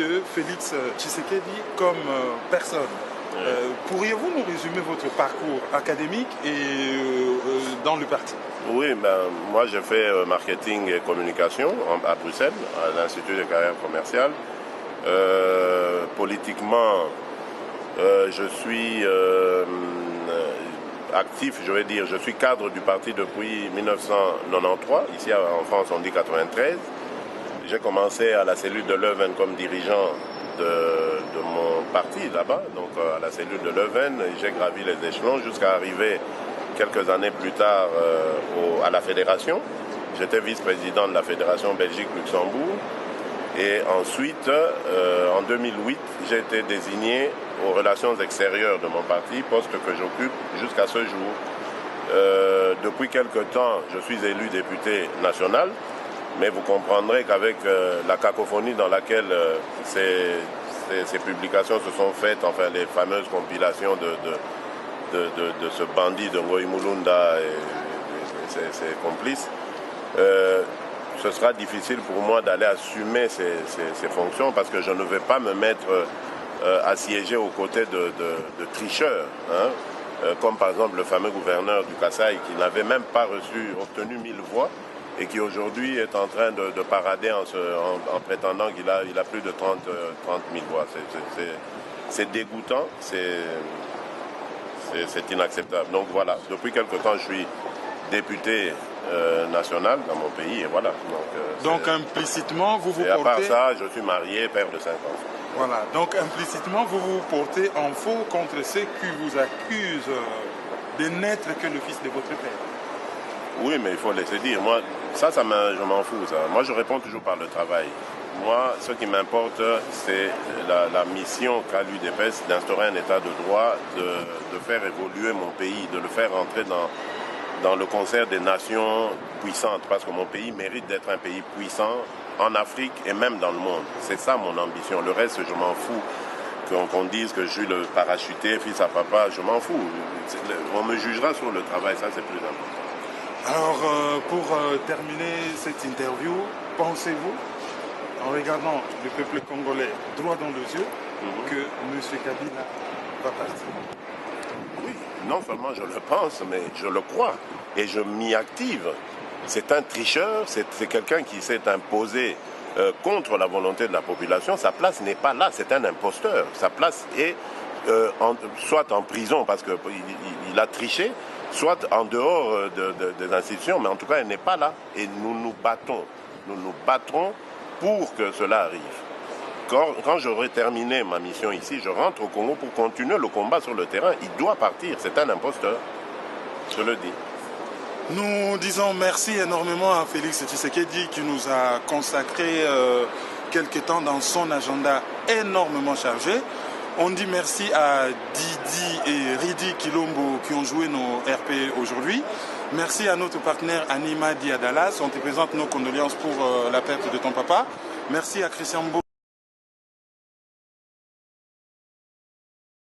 de Félix Tshisekedi comme personne. Pourriez-vous nous résumer votre parcours académique et dans le parti? Oui, moi j'ai fait marketing et communication à Bruxelles, à l'Institut de carrière commerciale. Politiquement, je suis actif, je vais dire, je suis cadre du parti depuis 1993. Ici en France, on dit 93. J'ai commencé à la cellule de Leuven comme dirigeant de mon parti là-bas, donc à la cellule de Leuven. J'ai gravi les échelons jusqu'à arriver quelques années plus tard à la fédération. J'étais vice-président de la fédération Belgique-Luxembourg. Et ensuite, en 2008, j'ai été désigné aux relations extérieures de mon parti, poste que j'occupe jusqu'à ce jour. Depuis quelque temps, je suis élu député national, mais vous comprendrez qu'avec la cacophonie dans laquelle ces publications se sont faites, enfin les fameuses compilations de ce bandit de Ngoï Mulunda et ses complices, ce sera difficile pour moi d'aller assumer ces fonctions parce que je ne vais pas me mettre à siéger aux côtés de tricheurs, hein, comme par exemple le fameux gouverneur du Kasaï qui n'avait même pas obtenu 1000 voix et qui aujourd'hui est en train de parader en prétendant qu'il a plus de 30 000 voix. C'est dégoûtant, c'est inacceptable. Donc voilà, depuis quelque temps je suis député national dans mon pays et voilà. Donc implicitement vous vous portez... Et à part ça, je suis marié, père de 5 enfants. Voilà, donc implicitement vous vous portez en faux contre ceux qui vous accusent de n'être que le fils de votre père. Oui, mais il faut laisser dire. Moi, je m'en fous. Ça. Moi, je réponds toujours par le travail. Moi, ce qui m'importe, c'est la mission qu'a l'UDPS d'instaurer un état de droit, de faire évoluer mon pays, de le faire entrer dans le concert des nations puissantes, parce que mon pays mérite d'être un pays puissant en Afrique et même dans le monde. C'est ça mon ambition. Le reste, je m'en fous. Qu'on dise que je suis le parachuté, fils à papa, je m'en fous. On me jugera sur le travail, ça c'est plus important. Alors, pour terminer cette interview, pensez-vous, en regardant le peuple congolais droit dans les yeux, que M. Kabila va partir? Oui, non seulement je le pense, mais je le crois. Et je m'y active. C'est un tricheur, c'est quelqu'un qui s'est imposé contre la volonté de la population. Sa place n'est pas là, c'est un imposteur. Sa place est soit en prison parce qu'il a triché, soit en dehors des institutions, mais en tout cas, elle n'est pas là. Et nous nous battons. Nous nous battrons pour que cela arrive. Quand j'aurai terminé ma mission ici, je rentre au Congo pour continuer le combat sur le terrain. Il doit partir, c'est un imposteur. Je le dis. Nous disons merci énormément à Félix Tshisekedi qui nous a consacré quelques temps dans son agenda énormément chargé. On dit merci à Didi et Ridi Kilombo qui ont joué nos RP aujourd'hui. Merci à notre partenaire Anima Diadalas. On te présente nos condoléances pour la perte de ton papa. Merci à Christian Bo